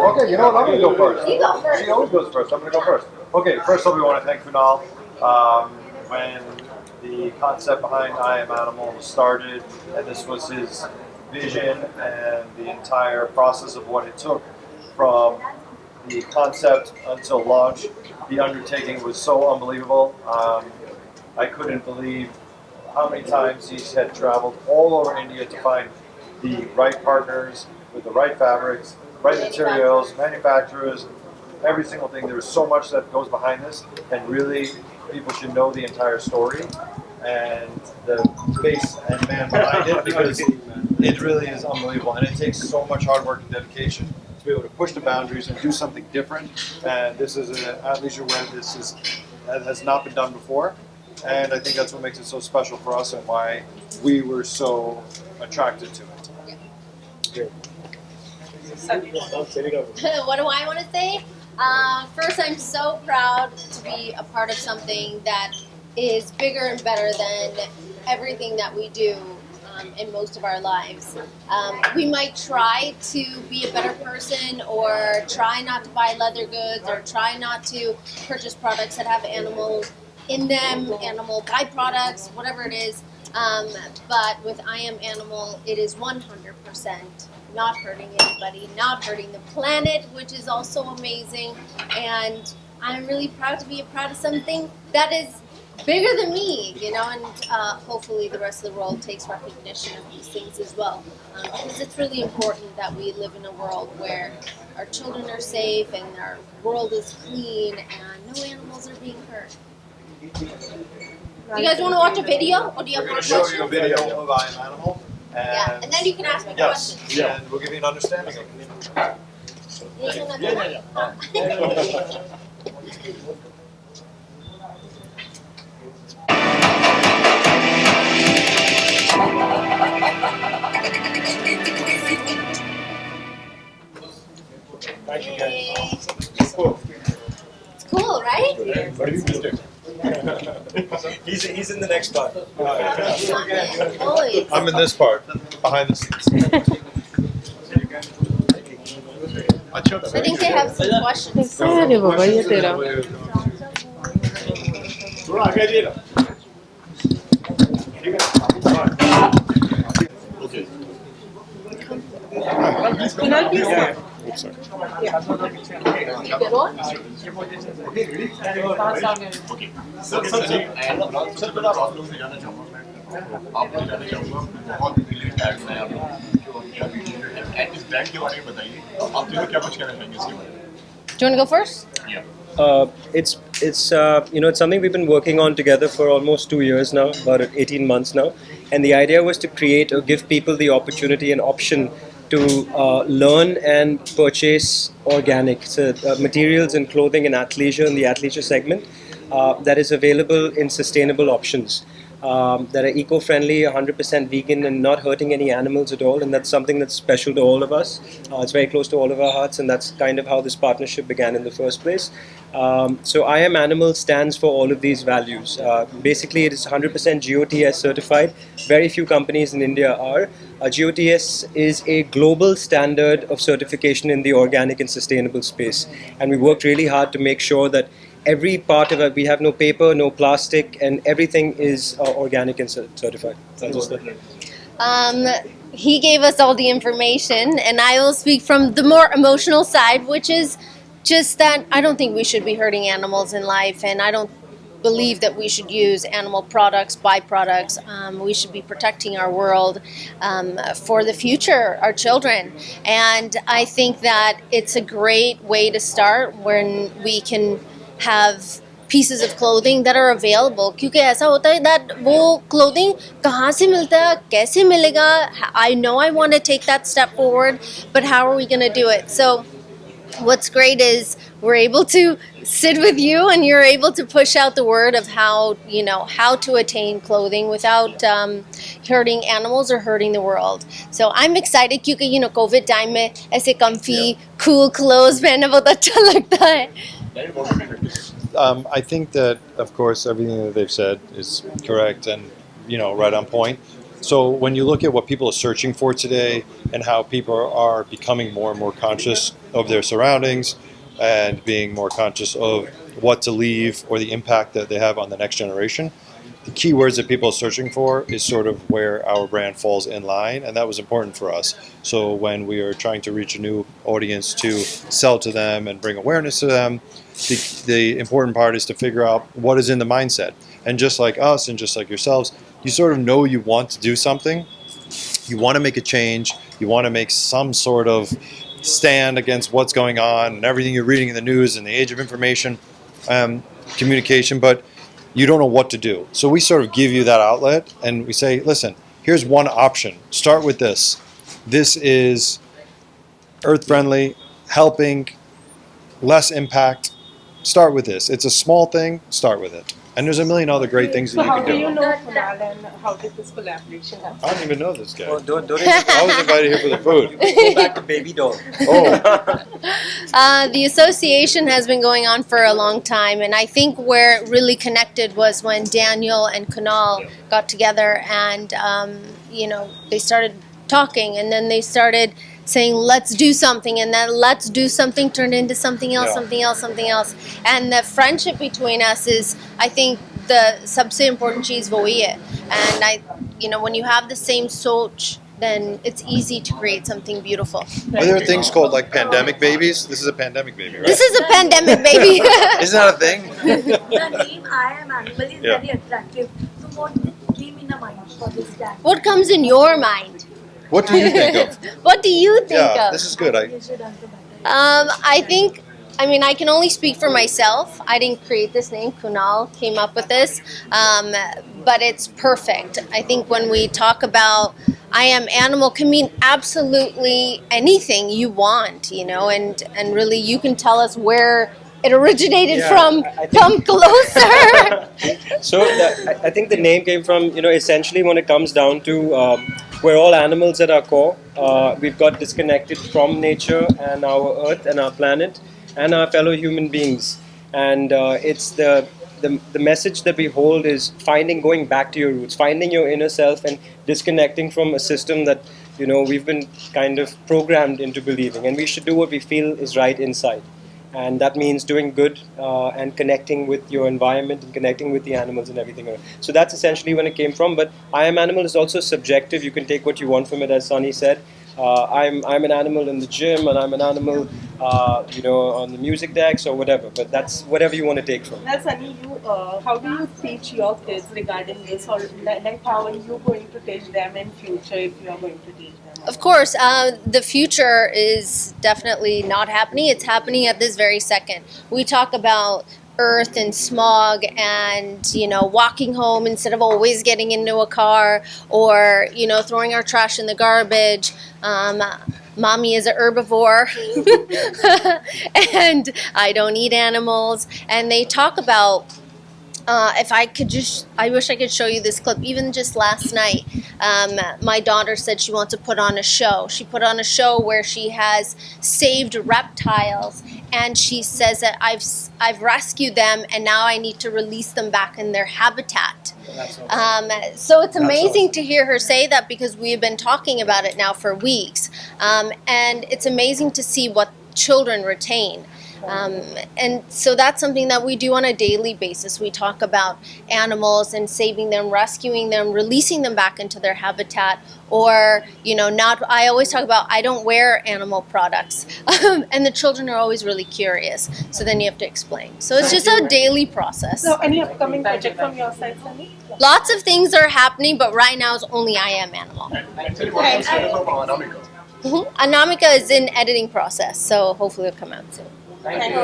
Okay, you know what? I'm going to go first. You go first. She always goes first. I'm going to go first. Okay, first of all, we want to thank Kunal. When the concept behind I Am Animal started, and this was his vision and the entire process of what it took from the concept until launch, the undertaking was so unbelievable. I couldn't believe how many times he had traveled all over India to find the right partners with the right fabrics, right materials, manufacturers, every single thing. There's so much that goes behind this, and really people should know the entire story and the face and man behind it, because it really is unbelievable, and it takes so much hard work and dedication to be able to push the boundaries and do something different. And this is an athleisure wear that has not been done before, and I think that's what makes it so special for us and why we were so attracted to it. What do I want to say? First, I'm so proud to be a part of something that is bigger and better than everything that we do in most of our lives. We might try to be a better person, or try not to buy leather goods, or try not to purchase products that have animals in them, animal byproducts, whatever it is. But with I Am Animal, it is 100% not hurting anybody, not hurting the planet, which is also amazing. And I'm really proud to be a part of something that is bigger than me, you know, and hopefully the rest of the world takes recognition of these things as well. Because it's really important that we live in a world where our children are safe and our world is clean and no animals are being hurt. You guys want to watch a video, or do you have We're more going to show questions? you a video of I Am Animal. Yeah, and then you can ask me Yes, questions. and we'll give you an understanding of it. Yay. It's cool, right? He's in the next part. Always. I'm in this part, behind the scenes. I think they have some questions. अरे बाबा ये तेरा Kunal please Good one? आपको बताना चाहूँगा बहुत brilliant ads हैं आपको eight इस ब्रांड के बारे में बताइए आप तीनों क्या कुछ कहना चाहेंगे इसके बारे में Do you want to go first? It's it's something we've been working on together for almost 2 years now, about 18 months now, and the idea was to create or give people the opportunity and option to learn and purchase organic materials and clothing and athleisure in the athleisure segment that is available in sustainable options. That are eco-friendly, 100% vegan, and not hurting any animals at all. And that's something that's special to all of us. It's very close to all of our hearts, and that's kind of how this partnership began in the first place. So I Am Animal stands for all of these values. Basically, it is 100% GOTS certified. Very few companies in India are. GOTS is a global standard of certification in the organic and sustainable space. And we worked really hard to make sure that every part of it, we have no paper, no plastic, and everything is organic and certified. He gave us all the information, and I will speak from the more emotional side, which is just that I don't think we should be hurting animals in life, and I don't believe that we should use animal products, byproducts. We should be protecting our world for the future, our children. And I think that it's a great way to start when we can have pieces of clothing that are available. क्योंकि ऐसा होता है that वो clothing कहाँ से मिलता है, कैसे मिलेगा? I know I want to take that step forward, but how are we going to do it? So what's great is we're able to sit with you, and you're able to push out the word of how, you know, how to attain clothing without hurting animals or hurting the world. So I'm excited क्योंकि you know COVID time में ऐसे comfy, cool clothes पहनना बहुत अच्छा लगता है. I think that, of course, everything that they've said is correct and, right on point. So when you look at what people are searching for today and how people are becoming more and more conscious of their surroundings and being more conscious of what to leave or the impact that they have on the next generation, the keywords that people are searching for is sort of where our brand falls in line, and that was important for us. So when we are trying to reach a new audience to sell to them and bring awareness to them, the important part is to figure out what is in the mindset. And just like us and just like yourselves, you sort of know you want to do something, you want to make a change, you want to make some sort of stand against what's going on and everything you're reading in the news in the age of information, communication, but you don't know what to do. So we sort of give you that outlet and we say, listen, here's one option. Start with this. This is earth friendly, helping, less impact. Start with this. It's a small thing, start with it. And there's a million other great things that you How can do do. you know Kunal and how did this collaboration happen? I don't even know this guy. Oh, don't I was invited here for the food. go back to baby doll. Oh, The association has been going on for a long time, and I think where it really connected was when Daniel and Kunal got together and, they started talking, and then they started saying, let's do something, and then let's do something turned into something else, Yeah. something else, something else. And the friendship between us is, I think, the सबसे important चीज़ वही है. And when you have the same सोच, then it's easy to create something beautiful. are there things called like pandemic babies? This is a pandemic baby, right? This is a pandemic, baby. Isn't that a thing? The name I am animal is Yeah. very attractive. So what came in the mind for this tag? What comes in your mind? What do you think of? What do you think Yeah, of? this is good. You should answer better. I can only speak for myself. I didn't create this name. Kunal came up with this. But it's perfect. I think when we talk about I am animal can mean absolutely anything you want, and really you can tell us where it originated Yeah, from. I think- Come closer. So I think the name came from, essentially when it comes down to we're all animals at our core. We've got disconnected from nature and our earth and our planet and our fellow human beings. And it's the message that we hold is going back to your roots, finding your inner self and disconnecting from a system that, we've been kind of programmed into believing. And we should do what we feel is right inside. And that means doing good and connecting with your environment and connecting with the animals and everything. So that's essentially when it came from. But I am animal is also subjective. You can take what you want from it, as Sunny said. I'm an animal in the gym, and I'm an animal, on the music decks or whatever. But that's whatever you want to take from it. Now, Sunny, how do you teach your kids regarding this, or like how are you going to teach them in future if you are going to teach them? Of course, the future is definitely not happening. It's happening at this very second. We talk about earth and smog and, walking home instead of always getting into a car or, throwing our trash in the garbage. Mommy is a herbivore and I don't eat animals. And they talk about I wish I could show you this clip. Even just last night, my daughter said she wants to put on a show. She put on a show where she has saved reptiles, and she says that I've rescued them, and now I need to release them back in their habitat. So it's amazing to hear her say that because we've been talking about it now for weeks, and it's amazing to see what children retain. And so that's something that we do on a daily basis. We talk about animals and saving them, rescuing them, releasing them back into their habitat, or, I always talk about I don't wear animal products. And the children are always really curious. So then you have to explain. So it's just a daily process. So, any upcoming project from your side, Sunny? Lots of things are happening, but right now it's only I am animal. Anamika is in editing process, so hopefully it'll come out soon. Thank you.